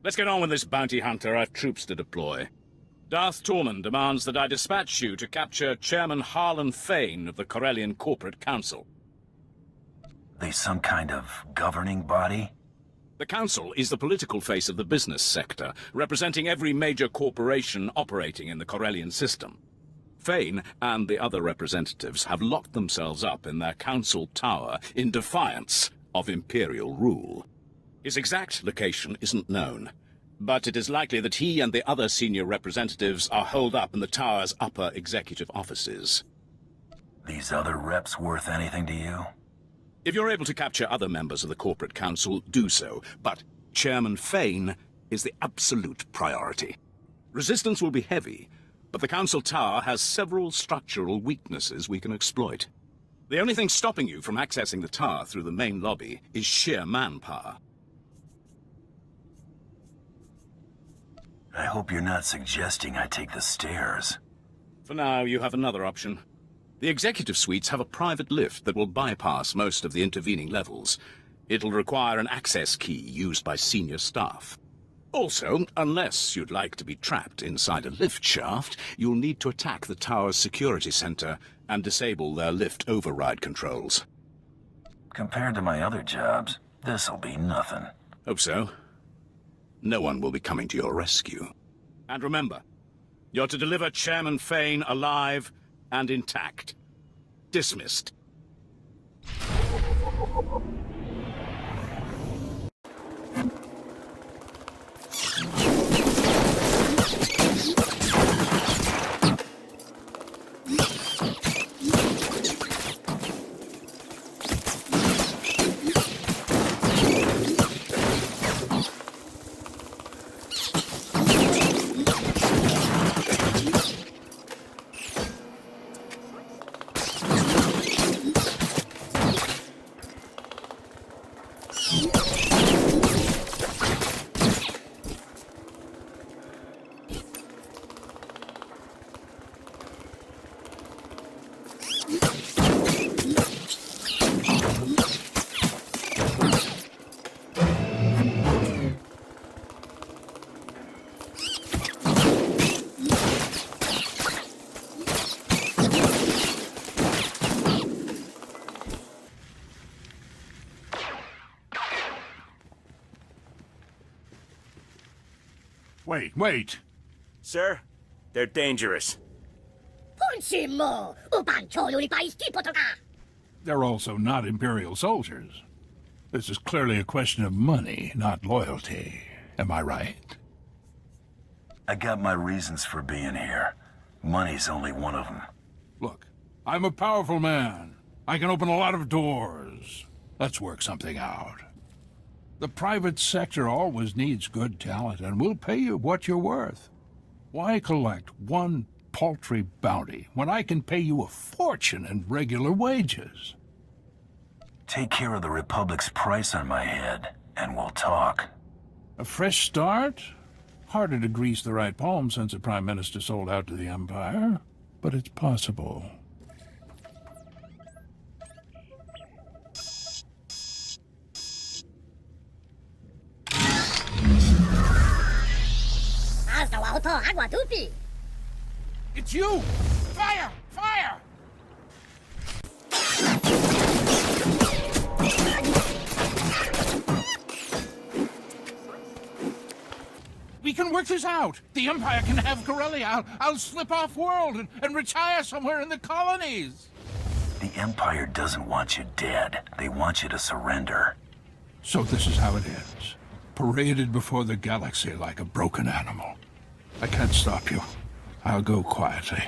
Let's get on with this, bounty hunter. I've troops to deploy. Darth Tormund demands that I dispatch you to capture Chairman Harlan Fane of the Corellian Corporate Council. They some kind of governing body? The Council is the political face of the business sector, representing every major corporation operating in the Corellian system. Fane and the other representatives have locked themselves up in their council tower in defiance of Imperial rule. His exact location isn't known, but it is likely that he and the other senior representatives are holed up in the tower's upper executive offices. These other reps worth anything to you? If you're able to capture other members of the Corporate Council, do so, but Chairman Fane is the absolute priority. Resistance will be heavy, but the Council Tower has several structural weaknesses we can exploit. The only thing stopping you from accessing the tower through the main lobby is sheer manpower. I hope you're not suggesting I take the stairs. For now, you have another option. The executive suites have a private lift that will bypass most of the intervening levels. It'll require an access key used by senior staff. Also, unless you'd like to be trapped inside a lift shaft, you'll need to attack the tower's security center and disable their lift override controls. Compared to my other jobs, this'll be nothing. Hope so. No one will be coming to your rescue. And remember, you're to deliver Chairman Fane alive and intact. Dismissed. Wait. Sir, they're dangerous. They're also not Imperial soldiers. This is clearly a question of money, not loyalty. Am I right? I got my reasons for being here. Money's only one of them. Look, I'm a powerful man. I can open a lot of doors. Let's work something out. The private sector always needs good talent, and we'll pay you what you're worth. Why collect one paltry bounty when I can pay you a fortune in regular wages? Take care of the Republic's price on my head, and we'll talk. A fresh start? Harder to grease the right palm since the Prime Minister sold out to the Empire, but it's possible. It's you! Fire! Fire! We can work this out. The Empire can have Corellia. I'll slip off world and retire somewhere in the colonies. The Empire doesn't want you dead. They want you to surrender. So this is how it ends. Paraded before the galaxy like a broken animal. I can't stop you. I'll go quietly.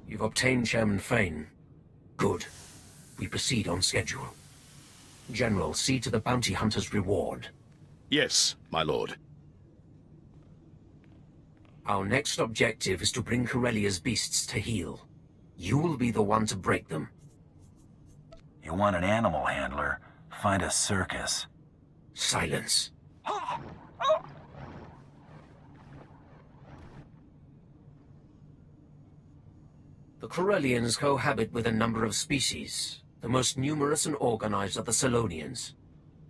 You've obtained Chairman Fane. Good. We proceed on schedule. General, see to the bounty hunter's reward. Yes, my lord. Our next objective is to bring Corellia's beasts to heel. You will be the one to break them. You want an animal handler? Find a circus. Silence. The Corellians cohabit with a number of species. The most numerous and organized are the Selonians.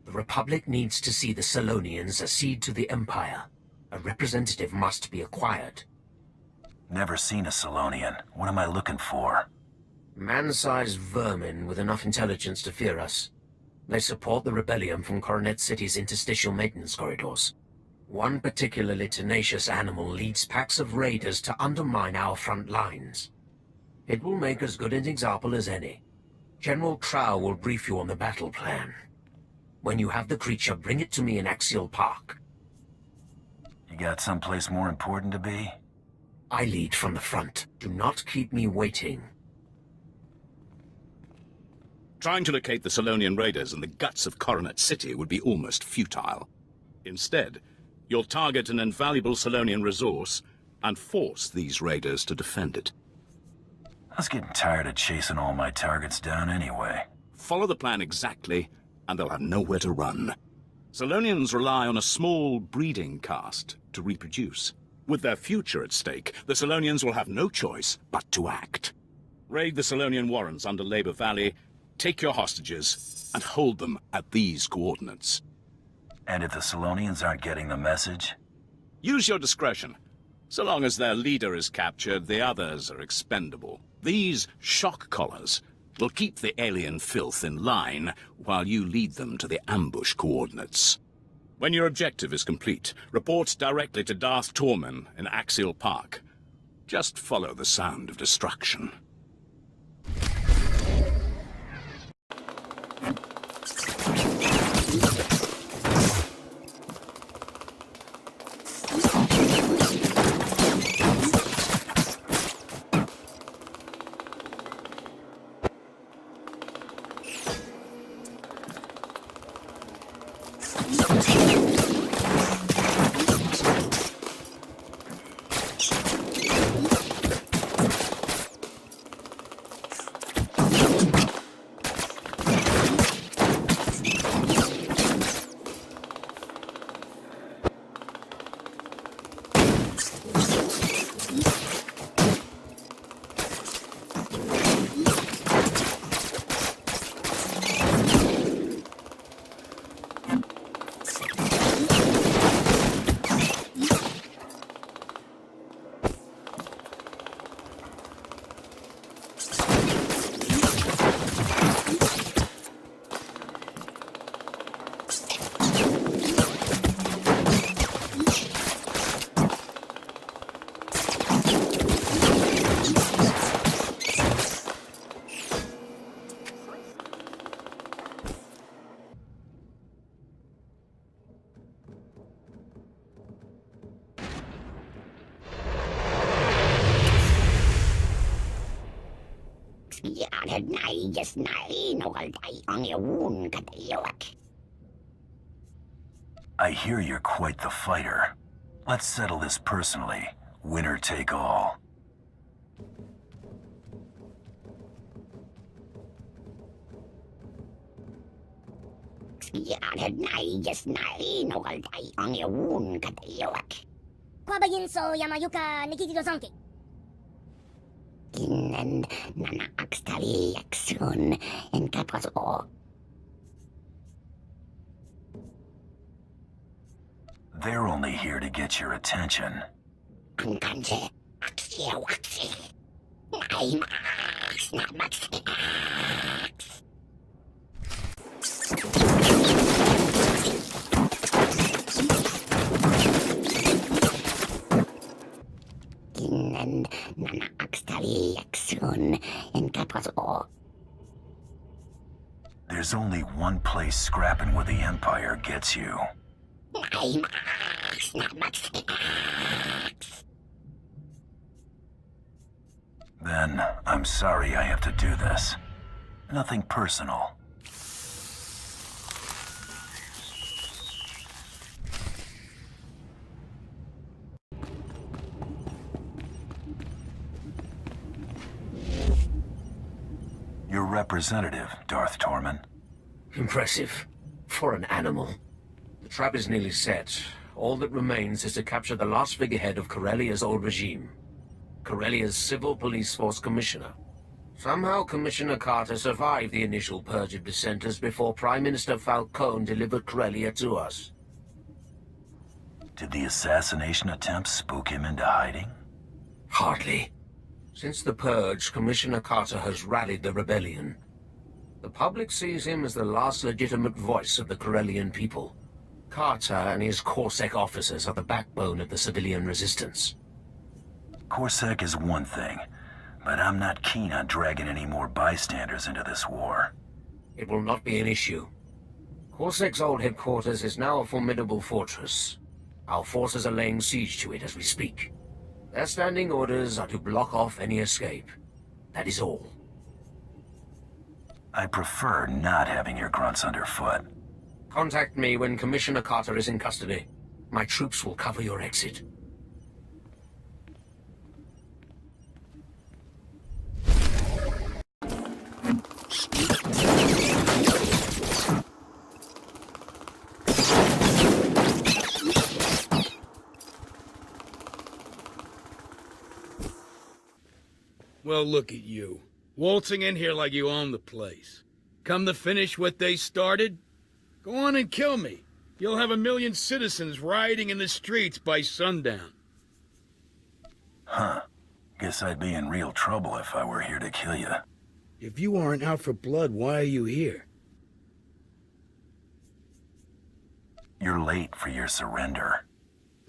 The Republic needs to see the Selonians accede to the Empire. A representative must be acquired. Never seen a Selonian. What am I looking for? Man-sized vermin with enough intelligence to fear us. They support the rebellion from Coronet City's interstitial maintenance corridors. One particularly tenacious animal leads packs of raiders to undermine our front lines. It will make as good an example as any. General Trow will brief you on the battle plan. When you have the creature, bring it to me in Axial Park. You got someplace more important to be? I lead from the front. Do not keep me waiting. Trying to locate the Selonian raiders in the guts of Coronet City would be almost futile. Instead, you'll target an invaluable Selonian resource and force these raiders to defend it. I was getting tired of chasing all my targets down anyway. Follow the plan exactly, and they'll have nowhere to run. Selonians rely on a small breeding caste to reproduce. With their future at stake, the Selonians will have no choice but to act. Raid the Selonian warrens under Labor Valley, take your hostages, and hold them at these coordinates. And if the Selonians aren't getting the message? Use your discretion. So long as their leader is captured, the others are expendable. These shock collars will keep the alien filth in line while you lead them to the ambush coordinates. When your objective is complete, report directly to Darth Torman in Axial Park. Just follow the sound of destruction. I hear you're quite the fighter. Let's settle this personally. Winner take all. Kwabaginso Yamayuka Nikitido Zonki. Innen Nana Axtali Axun in Capaso. They're only here to get your attention. Ankanje Axia Waxi. Naimax Namax. Innen Nana Axtali Axun in Capaso. There's only one place scrapping with the Empire gets you. Then, I'm sorry I have to do this. Nothing personal. Your representative, Darth Torman. Impressive. For an animal. The trap is nearly set. All that remains is to capture the last figurehead of Corellia's old regime. Corellia's Civil Police Force Commissioner. Somehow Commissioner Carter survived the initial purge of dissenters before Prime Minister Falcone delivered Corellia to us. Did the assassination attempt spook him into hiding? Hardly. Since the purge, Commissioner Carter has rallied the rebellion. The public sees him as the last legitimate voice of the Corellian people. Carter and his Corsair officers are the backbone of the civilian resistance. Corsair is one thing, but I'm not keen on dragging any more bystanders into this war. It will not be an issue. Corsair's old headquarters is now a formidable fortress. Our forces are laying siege to it as we speak. Their standing orders are to block off any escape. That is all. I prefer not having your grunts underfoot. Contact me when Commissioner Carter is in custody. My troops will cover your exit. Well, look at you. Waltzing in here like you own the place. Come to finish what they started? Go on and kill me. You'll have 1 million citizens rioting in the streets by sundown. Huh. Guess I'd be in real trouble if I were here to kill you. If you aren't out for blood, why are you here? You're late for your surrender.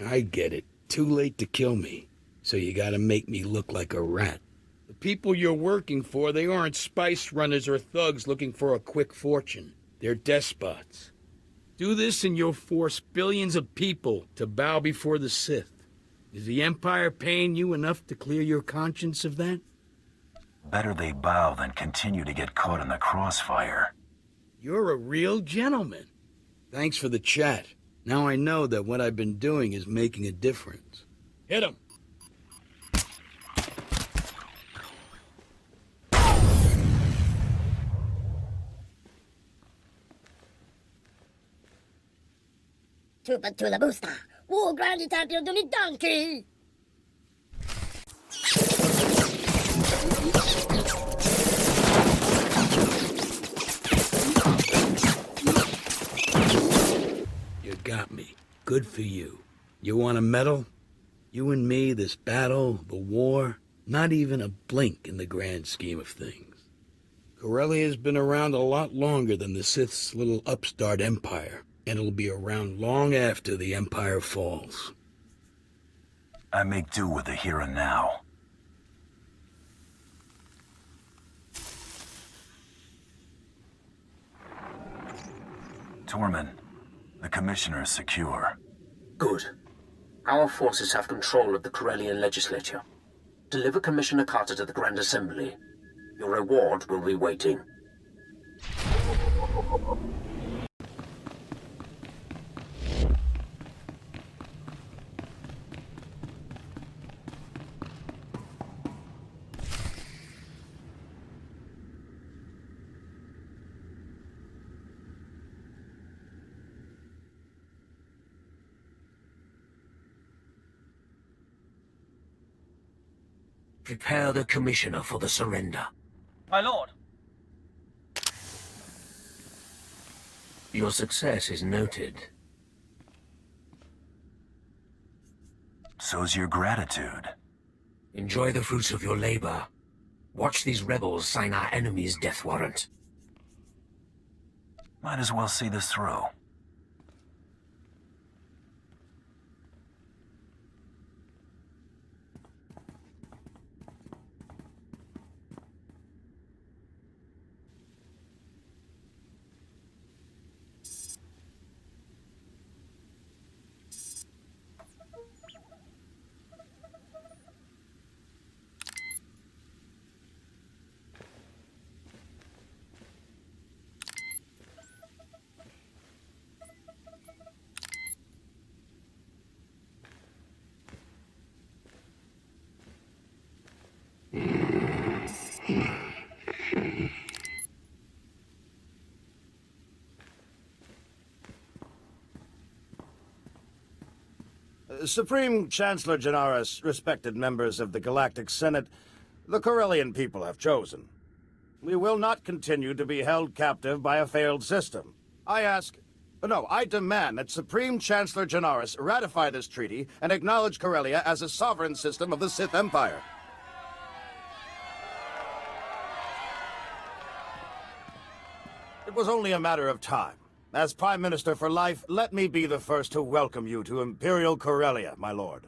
I get it. Too late to kill me. So you gotta make me look like a rat. The people you're working for, they aren't spice runners or thugs looking for a quick fortune. They're despots. Do this and you'll force billions of people to bow before the Sith. Is the Empire paying you enough to clear your conscience of that? Better they bow than continue to get caught in the crossfire. You're a real gentleman. Thanks for the chat. Now I know that what I've been doing is making a difference. Hit him! Tupa to la busta. Grandi tapio di donkey. You got me. Good for you. You want a medal? You and me, this battle, the war, not even a blink in the grand scheme of things. Corellia's been around a lot longer than the Sith's little upstart empire. And it'll be around long after the Empire falls. I make do with the here and now. Tormund, the Commissioner is secure. Good. Our forces have control of the Corellian legislature. Deliver Commissioner Carter to the Grand Assembly. Your reward will be waiting. Prepare the Commissioner for the surrender. My lord. Your success is noted. So's your gratitude. Enjoy the fruits of your labor. Watch these rebels sign our enemy's death warrant. Might as well see this through. Supreme Chancellor Janaris, respected members of the Galactic Senate, the Corellian people have chosen. We will not continue to be held captive by a failed system. I demand that Supreme Chancellor Janaris ratify this treaty and acknowledge Corellia as a sovereign system of the Sith Empire. It was only a matter of time. As Prime Minister for life, let me be the first to welcome you to Imperial Corellia, my lord.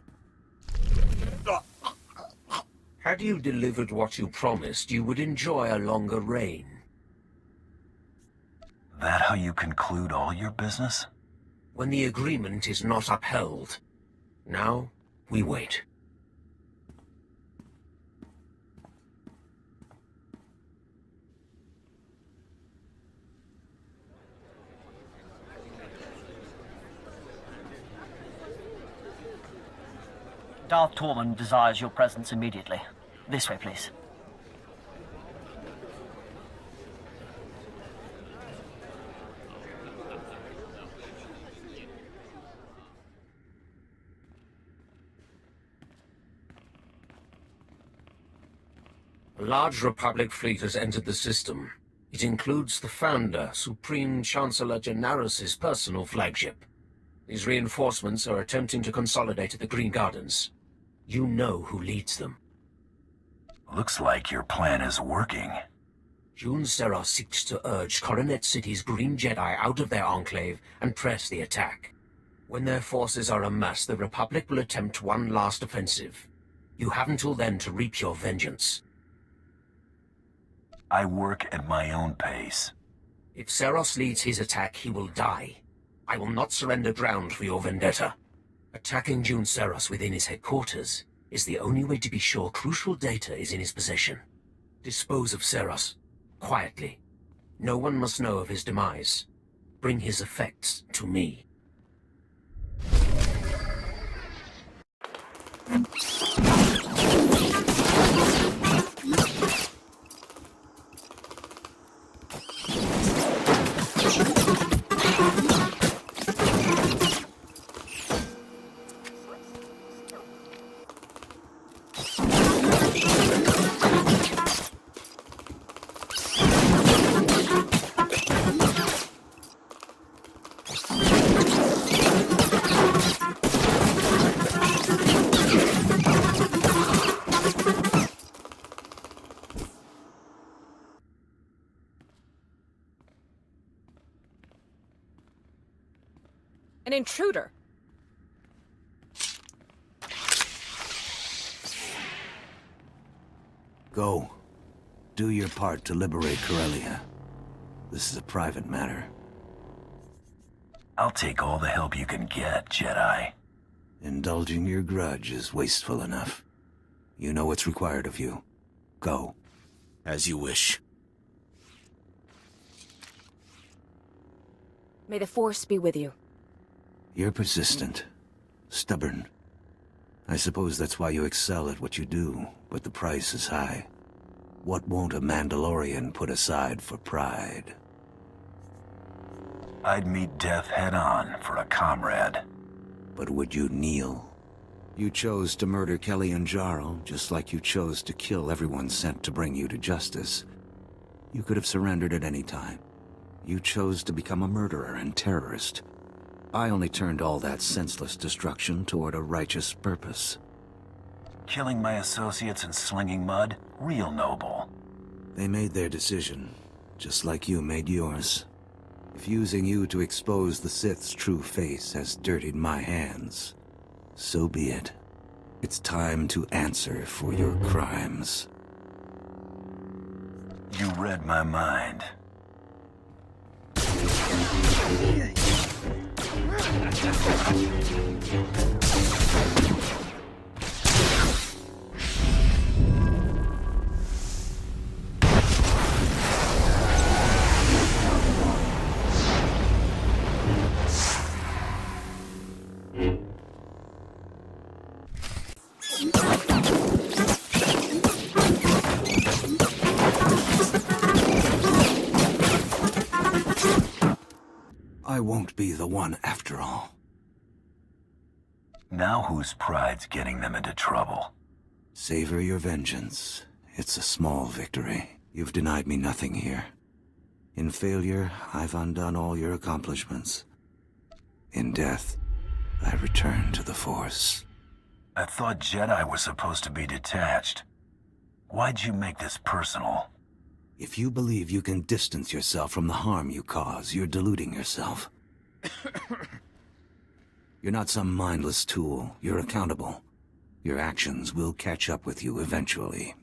Had you delivered what you promised, you would enjoy a longer reign. That how you conclude all your business? When the agreement is not upheld. Now, we wait. Darth Tormund desires your presence immediately. This way, please. A large Republic fleet has entered the system. It includes the Founder, Supreme Chancellor Janaris' personal flagship. These reinforcements are attempting to consolidate at the Green Gardens. You know who leads them. Looks like your plan is working. June Serra seeks to urge Coronet City's Green Jedi out of their enclave and press the attack. When their forces are amassed, the Republic will attempt one last offensive. You have until then to reap your vengeance. I work at my own pace. If Seros leads his attack, he will die. I will not surrender ground for your vendetta. Attacking June Seros within his headquarters is the only way to be sure crucial data is in his possession. Dispose of Seros, quietly. No one must know of his demise. Bring his effects to me. An intruder. Go. Do your part to liberate Corellia. This is a private matter. I'll take all the help you can get, Jedi. Indulging your grudge is wasteful enough. You know what's required of you. Go. As you wish. May the Force be with you. You're persistent. Stubborn. I suppose that's why you excel at what you do, but the price is high. What won't a Mandalorian put aside for pride? I'd meet death head-on for a comrade. But would you kneel? You chose to murder Kelly and Jarl, just like you chose to kill everyone sent to bring you to justice. You could have surrendered at any time. You chose to become a murderer and terrorist. I only turned all that senseless destruction toward a righteous purpose. Killing my associates and slinging mud? Real noble. They made their decision, just like you made yours. If using you to expose the Sith's true face has dirtied my hands, so be it. It's time to answer for your crimes. You read my mind. I won't be the one after all. Now whose pride's getting them into trouble? Savor your vengeance. It's a small victory. You've denied me nothing here. In failure, I've undone all your accomplishments. In death, I return to the Force. I thought Jedi were supposed to be detached. Why'd you make this personal? If you believe you can distance yourself from the harm you cause, you're deluding yourself. You're not some mindless tool. You're accountable. Your actions will catch up with you eventually.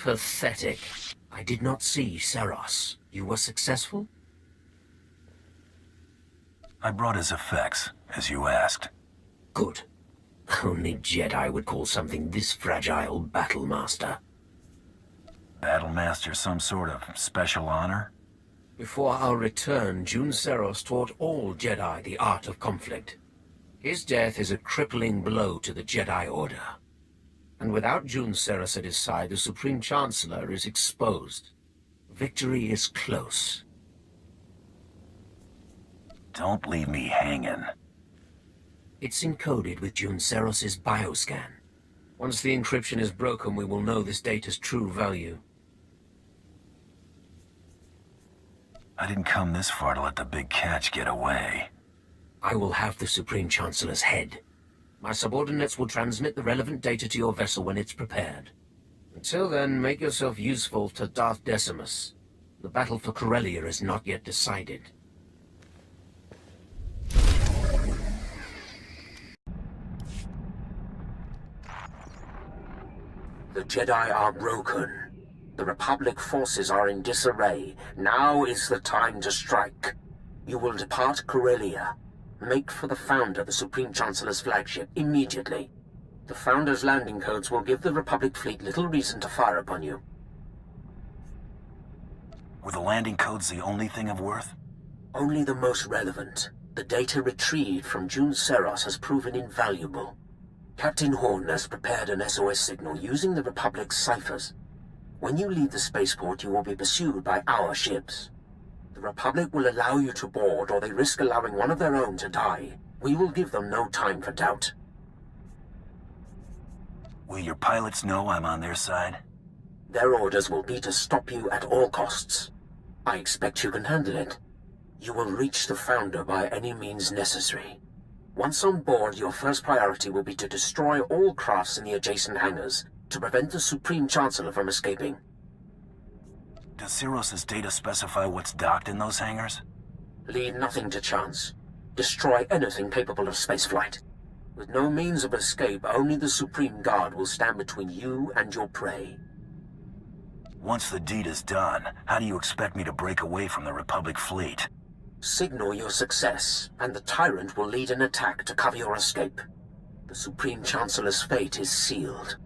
Pathetic. I did not see Seros. You were successful? I brought his effects, as you asked. Good. Only Jedi would call something this fragile Battlemaster. Battlemaster some sort of special honor? Before our return, Jun Seros taught all Jedi the art of conflict. His death is a crippling blow to the Jedi Order. And without Jun Seros at his side, the Supreme Chancellor is exposed. Victory is close. Don't leave me hanging. It's encoded with Jun Seros's bioscan. Once the encryption is broken, we will know this data's true value. I didn't come this far to let the big catch get away. I will have the Supreme Chancellor's head. My subordinates will transmit the relevant data to your vessel when it's prepared. Until then, make yourself useful to Darth Decimus. The battle for Corellia is not yet decided. The Jedi are broken. The Republic forces are in disarray. Now is the time to strike. You will depart Corellia. Make for the Founder, the Supreme Chancellor's flagship, immediately. The Founder's landing codes will give the Republic fleet little reason to fire upon you. Were the landing codes the only thing of worth? Only the most relevant. The data retrieved from Jun Seros has proven invaluable. Captain Horn has prepared an SOS signal using the Republic's ciphers. When you leave the spaceport, you will be pursued by our ships. The Republic will allow you to board, or they risk allowing one of their own to die. We will give them no time for doubt. Will your pilots know I'm on their side? Their orders will be to stop you at all costs. I expect you can handle it. You will reach the Founder by any means necessary. Once on board, your first priority will be to destroy all crafts in the adjacent hangars, to prevent the Supreme Chancellor from escaping. Does Seros's data specify what's docked in those hangars? Leave nothing to chance. Destroy anything capable of spaceflight. With no means of escape, only the Supreme Guard will stand between you and your prey. Once the deed is done, how do you expect me to break away from the Republic fleet? Signal your success, and the Tyrant will lead an attack to cover your escape. The Supreme Chancellor's fate is sealed.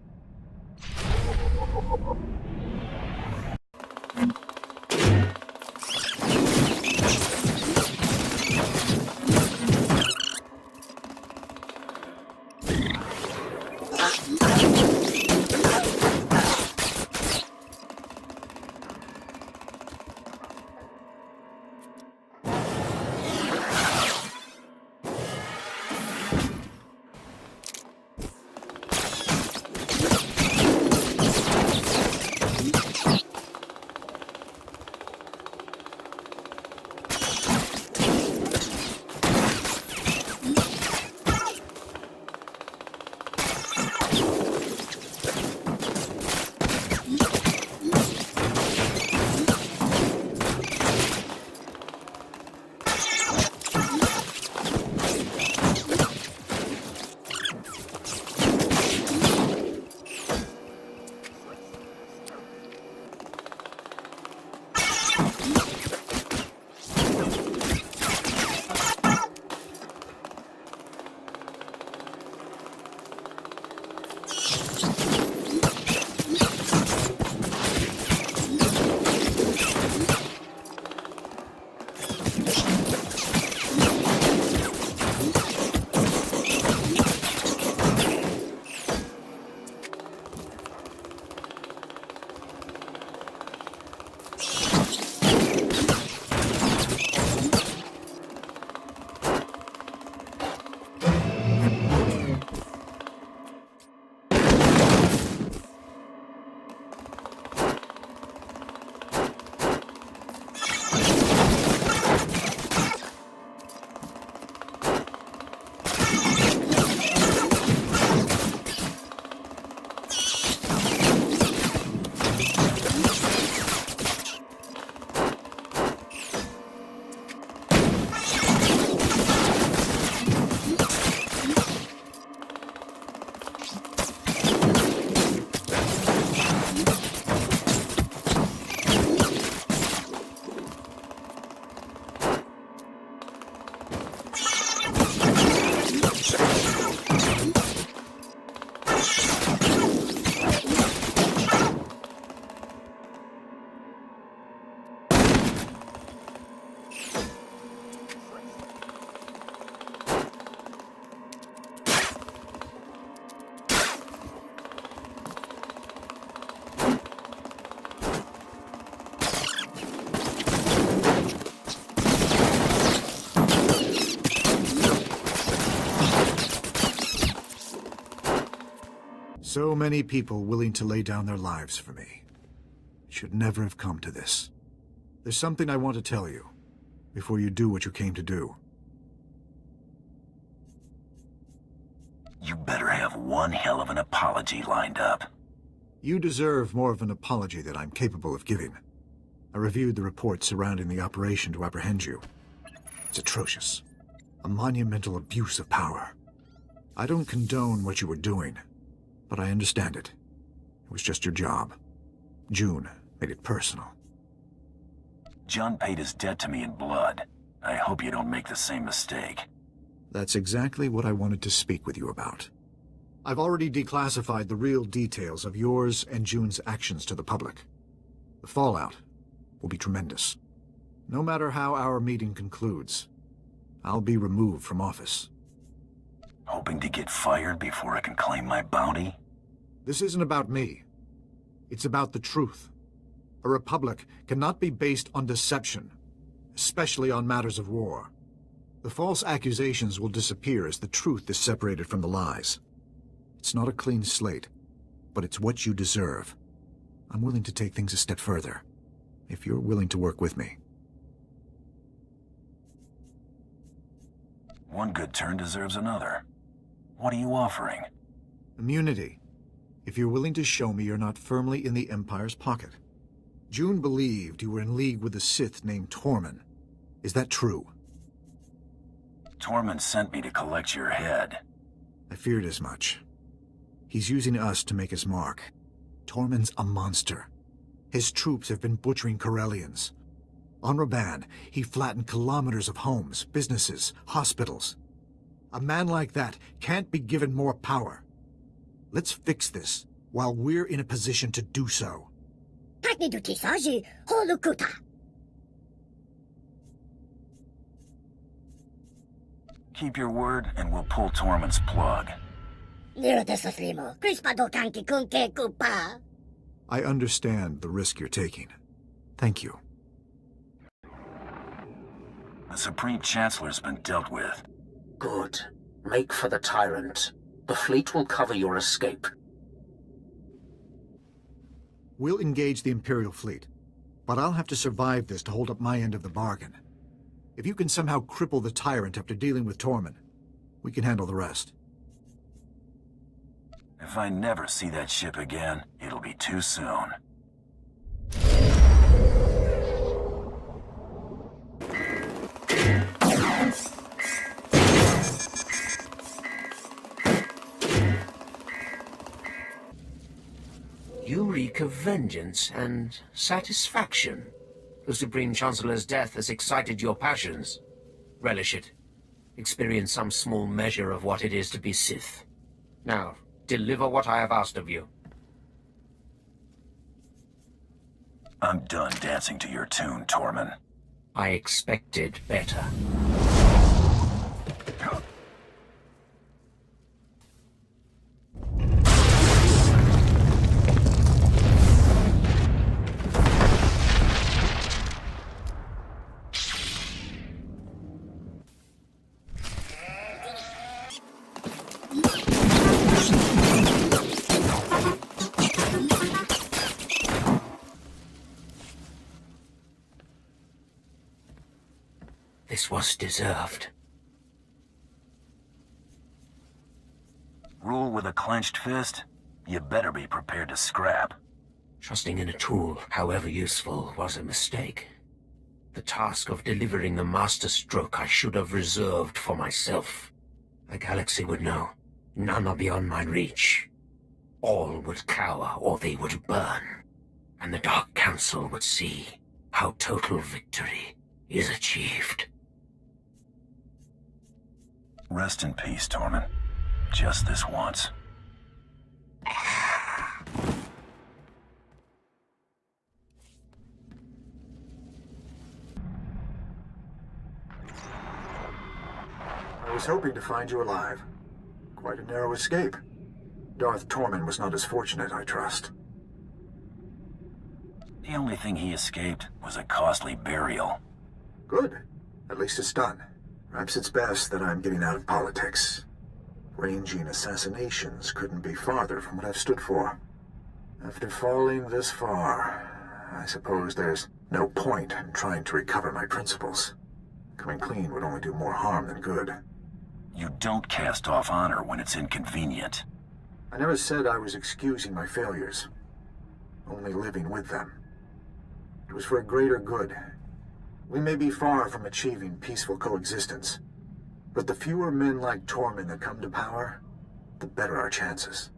So many people willing to lay down their lives for me. It should never have come to this. There's something I want to tell you, before you do what you came to do. You better have one hell of an apology lined up. You deserve more of an apology than I'm capable of giving. I reviewed the reports surrounding the operation to apprehend you. It's atrocious. A monumental abuse of power. I don't condone what you were doing, but I understand it. It was just your job. June made it personal. John paid his debt to me in blood. I hope you don't make the same mistake. That's exactly what I wanted to speak with you about. I've already declassified the real details of yours and June's actions to the public. The fallout will be tremendous. No matter how our meeting concludes, I'll be removed from office. Hoping to get fired before I can claim my bounty? This isn't about me. It's about the truth. A republic cannot be based on deception, especially on matters of war. The false accusations will disappear as the truth is separated from the lies. It's not a clean slate, but it's what you deserve. I'm willing to take things a step further, if you're willing to work with me. One good turn deserves another. What are you offering? Immunity, if you're willing to show me you're not firmly in the Empire's pocket. June believed you were in league with a Sith named Tormund. Is that true? Tormund sent me to collect your head. I feared as much. He's using us to make his mark. Tormund's a monster. His troops have been butchering Corellians. On Raban, he flattened kilometers of homes, businesses, hospitals. A man like that can't be given more power. Let's fix this while we're in a position to do so. Keep your word, and we'll pull Tormund's plug. I understand the risk you're taking. Thank you. The Supreme Chancellor's been dealt with. Good. Make for the Tyrant. The fleet will cover your escape. We'll engage the Imperial fleet, but I'll have to survive this to hold up my end of the bargain. If you can somehow cripple the Tyrant after dealing with Tormund, we can handle the rest. If I never see that ship again, it'll be too soon. You reek of vengeance and satisfaction. The Supreme Chancellor's death has excited your passions. Relish it. Experience some small measure of what it is to be Sith. Now, deliver what I have asked of you. I'm done dancing to your tune, Tormund. I expected better. This was deserved. Rule with a clenched fist? You better be prepared to scrap. Trusting in a tool, however useful, was a mistake. The task of delivering the master stroke I should have reserved for myself. The galaxy would know. None are beyond my reach. All would cower or they would burn. And the Dark Council would see how total victory is achieved. Rest in peace, Tormund. Just this once. I was hoping to find you alive. Quite a narrow escape. Darth Tormund was not as fortunate, I trust. The only thing he escaped was a costly burial. Good. At least it's done. Perhaps it's best that I'm getting out of politics. Ranging assassinations couldn't be farther from what I've stood for. After falling this far, I suppose there's no point in trying to recover my principles. Coming clean would only do more harm than good. You don't cast off honor when it's inconvenient. I never said I was excusing my failures, only living with them. It was for a greater good. We may be far from achieving peaceful coexistence, but the fewer men like Tormund that come to power, the better our chances.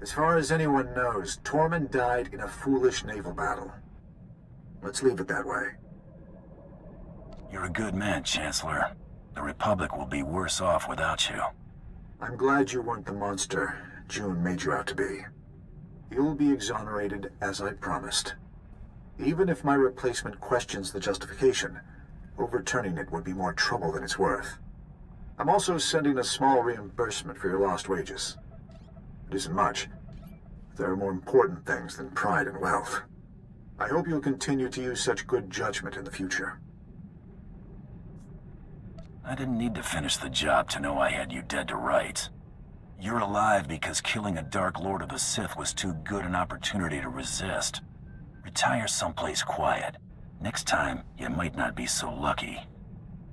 As far as anyone knows, Tormund died in a foolish naval battle. Let's leave it that way. You're a good man, Chancellor. The Republic will be worse off without you. I'm glad you weren't the monster June made you out to be. You'll be exonerated as I promised. Even if my replacement questions the justification, overturning it would be more trouble than it's worth. I'm also sending a small reimbursement for your lost wages. It isn't much. There are more important things than pride and wealth. I hope you'll continue to use such good judgment in the future. I didn't need to finish the job to know I had you dead to rights. You're alive because killing a Dark Lord of the Sith was too good an opportunity to resist. Retire someplace quiet. Next time, you might not be so lucky.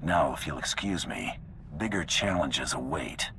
Now, if you'll excuse me, bigger challenges await.